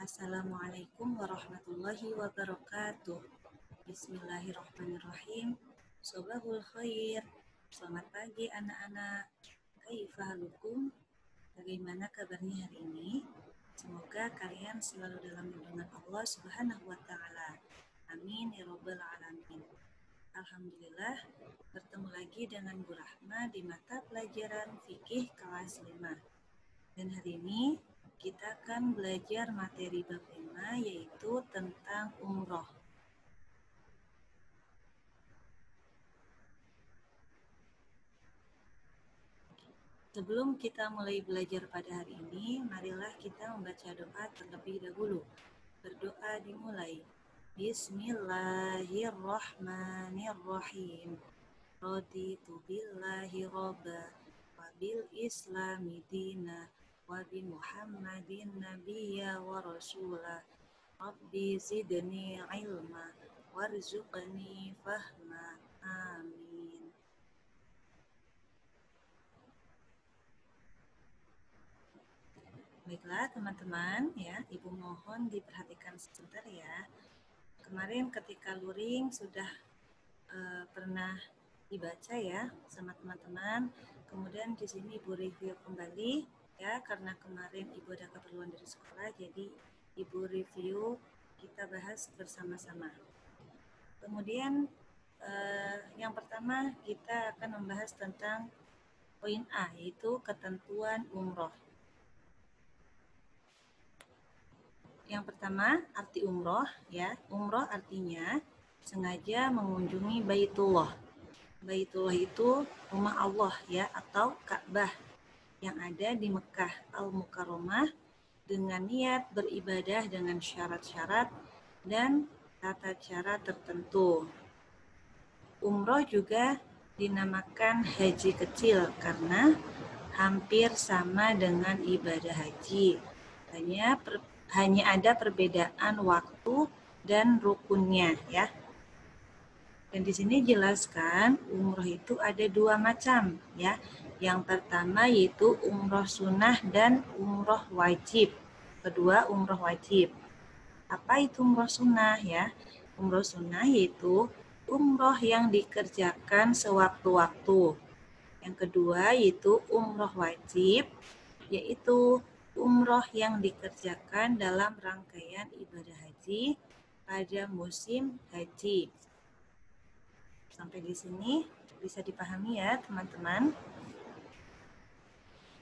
Assalamualaikum warahmatullahi wabarakatuh. Bismillahirrahmanirrahim. Sobahul khair. Selamat pagi anak-anak. Kaifa halukum? Bagaimana kabarnya hari ini? Semoga kalian selalu dalam lindungan Allah Subhanahu wa taala. Amin ya rabbal alamin. Alhamdulillah, bertemu lagi dengan Bu Rahma di mata pelajaran fikih kelas 5. Dan hari ini kita akan belajar materi bab 5 yaitu tentang umroh. Sebelum kita mulai belajar pada hari ini, marilah kita membaca doa terlebih dahulu. Berdoa dimulai. Bismillahirrahmanirrahim. Raditu billahi robba wa bil islami dina wa bi Muhammadin nabiyya wa rasulah. Rabbi zidni ilma warzuqni fahma. Amin. Baiklah teman-teman, ya, Ibu mohon diperhatikan sebentar ya. Kemarin ketika luring sudah pernah dibaca ya sama teman-teman. Kemudian di sini Ibu review kembali ya, karena kemarin Ibu ada keperluan dari sekolah, jadi Ibu review, kita bahas bersama-sama. Kemudian yang pertama kita akan membahas tentang poin A, yaitu ketentuan umroh. Yang pertama, arti umroh ya. Umroh artinya sengaja mengunjungi Baitullah. Baitullah itu rumah Allah ya, atau Ka'bah yang ada di Mekah Al-Mukarramah dengan niat beribadah dengan syarat-syarat dan tata cara tertentu. Umroh juga dinamakan haji kecil karena hampir sama dengan ibadah haji. Hanya ada perbedaan waktu dan rukunnya ya. Dan di sini jelaskan umroh itu ada dua macam ya. Yang pertama yaitu umroh sunnah dan umroh wajib. Kedua umroh wajib. Apa itu umroh sunnah ya? Umroh sunnah yaitu umroh yang dikerjakan sewaktu-waktu. Yang kedua yaitu umroh wajib, yaitu umroh yang dikerjakan dalam rangkaian ibadah haji pada musim haji. Sampai di sini bisa dipahami ya teman-teman.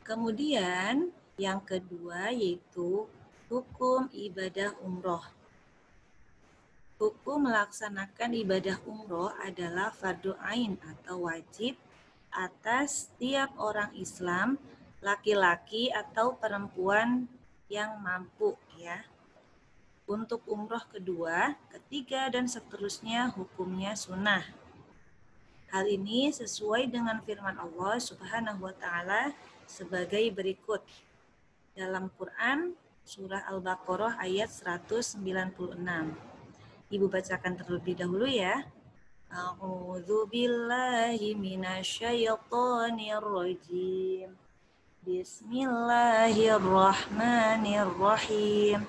Kemudian yang kedua yaitu hukum ibadah umroh. Hukum melaksanakan ibadah umroh adalah fardu ain atau wajib atas setiap orang Islam, laki-laki atau perempuan yang mampu ya. Untuk umroh kedua, ketiga dan seterusnya hukumnya sunnah. Hal ini sesuai dengan firman Allah Subhanahu wa taala sebagai berikut. Dalam Quran surah Al-Baqarah ayat 196. Ibu bacakan terlebih dahulu ya. A'udzu billahi minasyaitonir rajim. Bismillahirrahmanirrahim.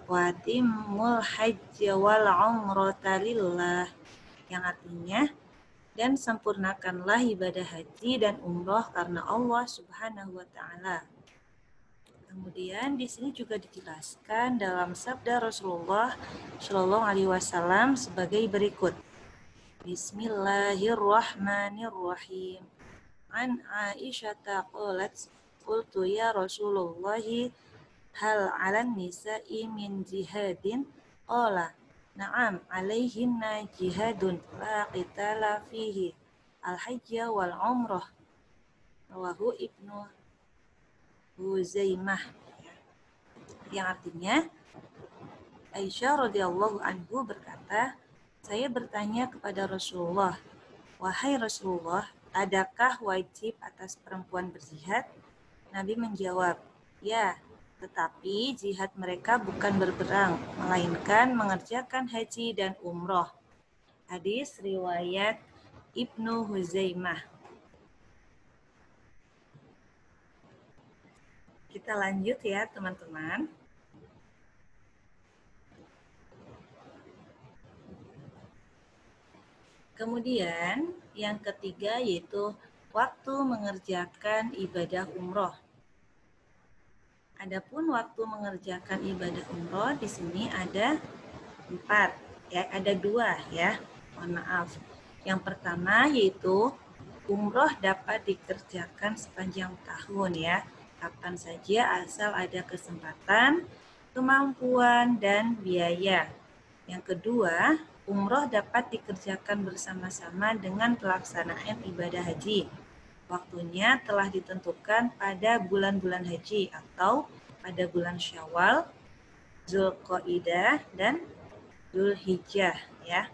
Wa timmul hajja wal umrata lillah. Yang artinya, dan sempurnakanlah ibadah haji dan umroh karena Allah Subhanahu wa taala. Kemudian di sini juga dijelaskan dalam sabda Rasulullah Shallallahu alaihi wasallam sebagai berikut. Bismillahirrahmanirrahim. An Aisyah qalat qultu ya Rasulullah hal 'alan nisa'i min jihadin? Qala na'am 'alaihinna jihadun la qitala fihi al-hajja wal umrah. Rawahu Ibnu Huzaimah. Yang artinya Aisyah radhiyallahu anhu berkata, saya bertanya kepada Rasulullah, wahai Rasulullah, adakah wajib atas perempuan berjihad? Nabi menjawab, ya, tetapi jihad mereka bukan berperang, melainkan mengerjakan haji dan umroh. Hadis riwayat Ibnu Huzaimah. Kita lanjut ya teman-teman. Kemudian yang ketiga yaitu waktu mengerjakan ibadah umroh. Adapun waktu mengerjakan ibadah umroh di sini ada 4, ya, ada 2 ya. Mohon maaf. Yang pertama yaitu umroh dapat dikerjakan sepanjang tahun ya, kapan saja asal ada kesempatan, kemampuan, dan biaya. Yang kedua, umroh dapat dikerjakan bersama-sama dengan pelaksanaan ibadah haji. Waktunya telah ditentukan pada bulan-bulan haji atau pada bulan Syawal, Zulqa'dah, dan Dzulhijjah ya.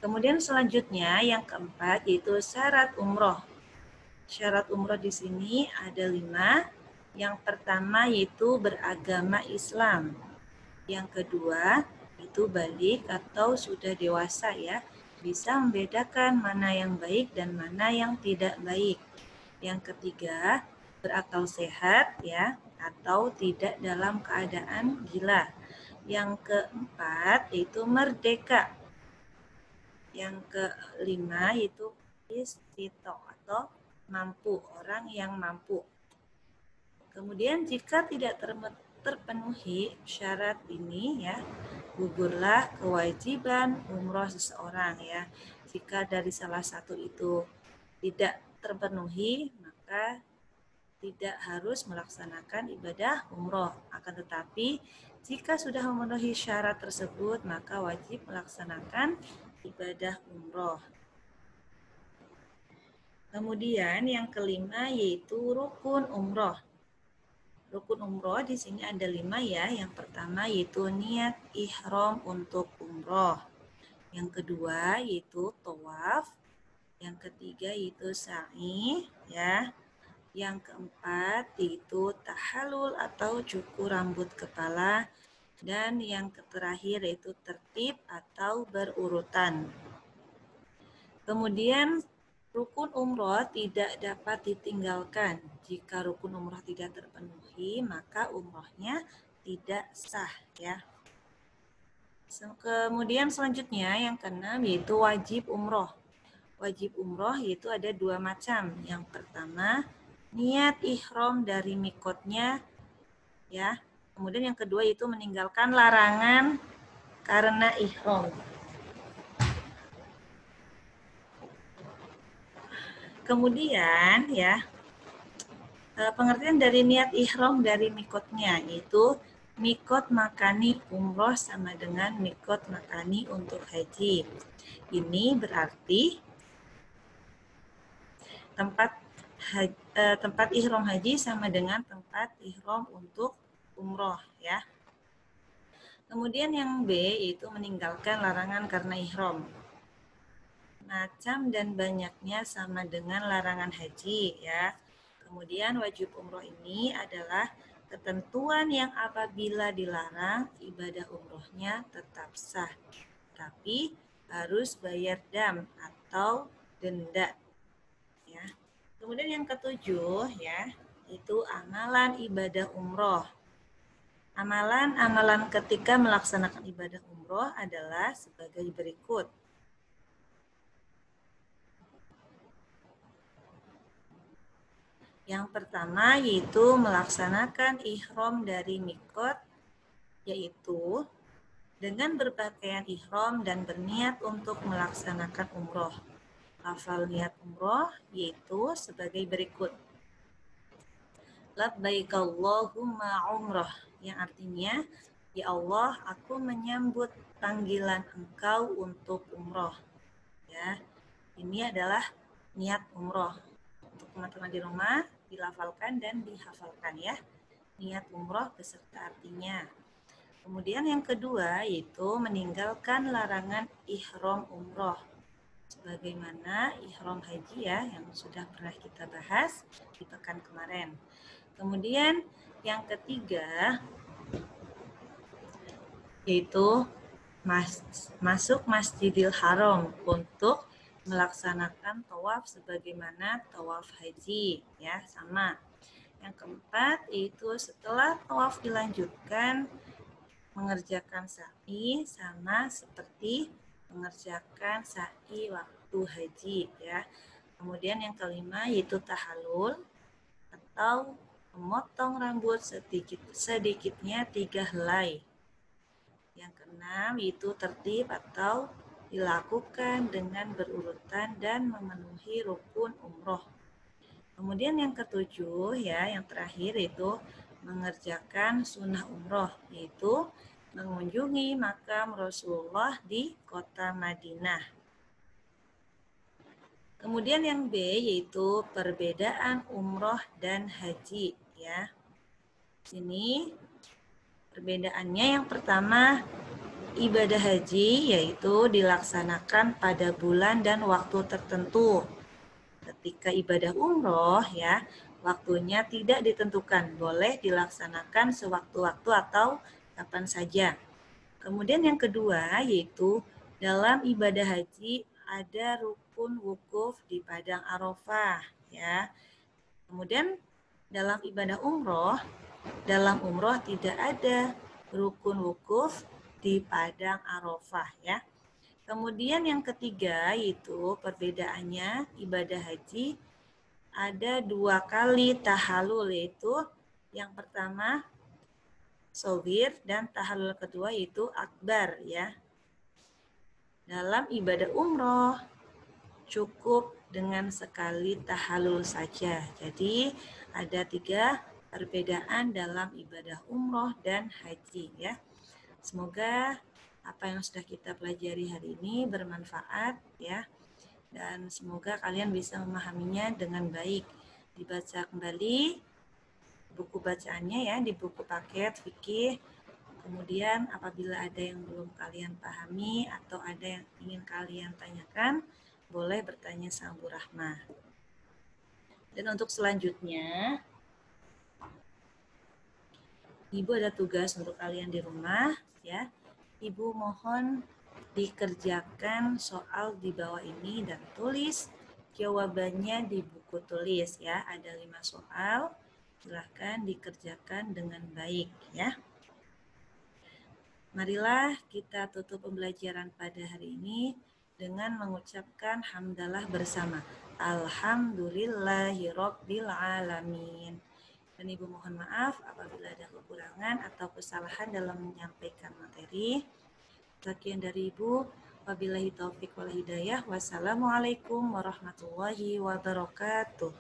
Kemudian selanjutnya yang keempat yaitu syarat umroh. Syarat umroh di sini ada 5. Yang pertama yaitu beragama Islam. Yang kedua itu balik atau sudah dewasa ya, bisa membedakan mana yang baik dan mana yang tidak baik. Yang ketiga berakal sehat ya, atau tidak dalam keadaan gila. Yang keempat yaitu merdeka. Yang kelima yaitu istito atau mampu, orang yang mampu. Kemudian jika tidak terpenuhi syarat ini ya, gugurlah kewajiban umroh seseorang ya. Jika dari salah satu itu tidak terpenuhi, maka tidak harus melaksanakan ibadah umroh. Akan tetapi jika sudah memenuhi syarat tersebut, maka wajib melaksanakan ibadah umroh. Kemudian yang kelima yaitu rukun umroh. Rukun umroh di sini ada 5 ya. Yang pertama yaitu niat ihram untuk umroh. Yang kedua yaitu tawaf. Yang ketiga yaitu sa'i ya. Yang keempat yaitu tahallul atau cukur rambut kepala. Dan yang terakhir yaitu tertib atau berurutan. Kemudian rukun umroh tidak dapat ditinggalkan. Jika rukun umroh tidak terpenuhi, maka umrohnya tidak sah ya. Kemudian selanjutnya yang keenam yaitu wajib umroh. Wajib umroh yaitu ada 2 macam. Yang pertama niat ihram dari mikotnya ya. Kemudian yang kedua itu meninggalkan larangan karena ihram. Kemudian ya, pengertian dari niat ihram dari mikotnya yaitu mikot makani umroh sama dengan mikot makani untuk haji. Ini berarti tempat ihram haji sama dengan tempat ihram untuk umroh ya. Kemudian yang B yaitu meninggalkan larangan karena ihram. Macam dan banyaknya sama dengan larangan haji ya. Kemudian wajib umroh ini adalah ketentuan yang apabila dilarang ibadah umrohnya tetap sah. Tapi harus bayar dam atau denda. Ya. Kemudian yang ketujuh ya, itu amalan ibadah umroh. Amalan-amalan ketika melaksanakan ibadah umroh adalah sebagai berikut. Yang pertama yaitu melaksanakan ihram dari mikot, yaitu dengan berpakaian ihram dan berniat untuk melaksanakan umroh. Lafal niat umroh yaitu sebagai berikut. Labbaik Allahumma umroh, yang artinya, ya Allah, aku menyambut panggilan Engkau untuk umroh. Ya, ini adalah niat umroh. Untuk teman-teman di rumah, dilafalkan dan dihafalkan ya. Niat umroh beserta artinya. Kemudian yang kedua yaitu meninggalkan larangan ihram umroh. Sebagaimana ihram haji ya yang sudah pernah kita bahas di pekan kemarin. Kemudian yang ketiga yaitu masuk Masjidil Haram untuk melaksanakan tawaf sebagaimana tawaf haji ya, sama. Yang keempat yaitu setelah tawaf dilanjutkan mengerjakan sa'i sama seperti mengerjakan sa'i waktu haji ya. Kemudian yang kelima yaitu tahallul atau memotong rambut sedikitnya 3 helai. Yang keenam yaitu tertib atau dilakukan dengan berurutan dan memenuhi rukun umroh. Kemudian yang ketujuh ya, yang terakhir itu mengerjakan sunnah umroh, yaitu mengunjungi makam Rasulullah di kota Madinah. Kemudian yang B yaitu perbedaan umroh dan haji ya. Sini perbedaannya yang pertama, ibadah haji yaitu dilaksanakan pada bulan dan waktu tertentu. Ketika ibadah umroh ya, waktunya tidak ditentukan, boleh dilaksanakan sewaktu-waktu atau kapan saja. Kemudian yang kedua yaitu dalam ibadah haji ada rukun wukuf di padang Arafah ya. Kemudian dalam ibadah umroh, dalam umroh tidak ada rukun wukuf di padang Arafah ya. Kemudian yang ketiga yaitu perbedaannya ibadah haji ada 2 kali tahallul, yaitu yang pertama shogir dan tahallul kedua yaitu akbar ya. Dalam ibadah umroh cukup dengan sekali tahallul saja. Jadi ada 3 perbedaan dalam ibadah umroh dan haji ya. Semoga apa yang sudah kita pelajari hari ini bermanfaat ya. Dan semoga kalian bisa memahaminya dengan baik. Dibaca kembali buku bacaannya ya, di buku paket fikih. Kemudian apabila ada yang belum kalian pahami atau ada yang ingin kalian tanyakan, boleh bertanya sama Bu Rahma. Dan untuk selanjutnya, Ibu ada tugas untuk kalian di rumah ya. Ibu mohon dikerjakan soal di bawah ini dan tulis jawabannya di buku tulis ya. Ada 5 soal, silahkan dikerjakan dengan baik ya. Marilah kita tutup pembelajaran pada hari ini dengan mengucapkan hamdalah bersama. Alhamdulillahirabbil alamin. Dan Ibu mohon maaf apabila ada kekurangan atau kesalahan dalam menyampaikan materi. Sekian dari Ibu. Wabillahi taufik wal hidayah. Wassalamualaikum warahmatullahi wabarakatuh.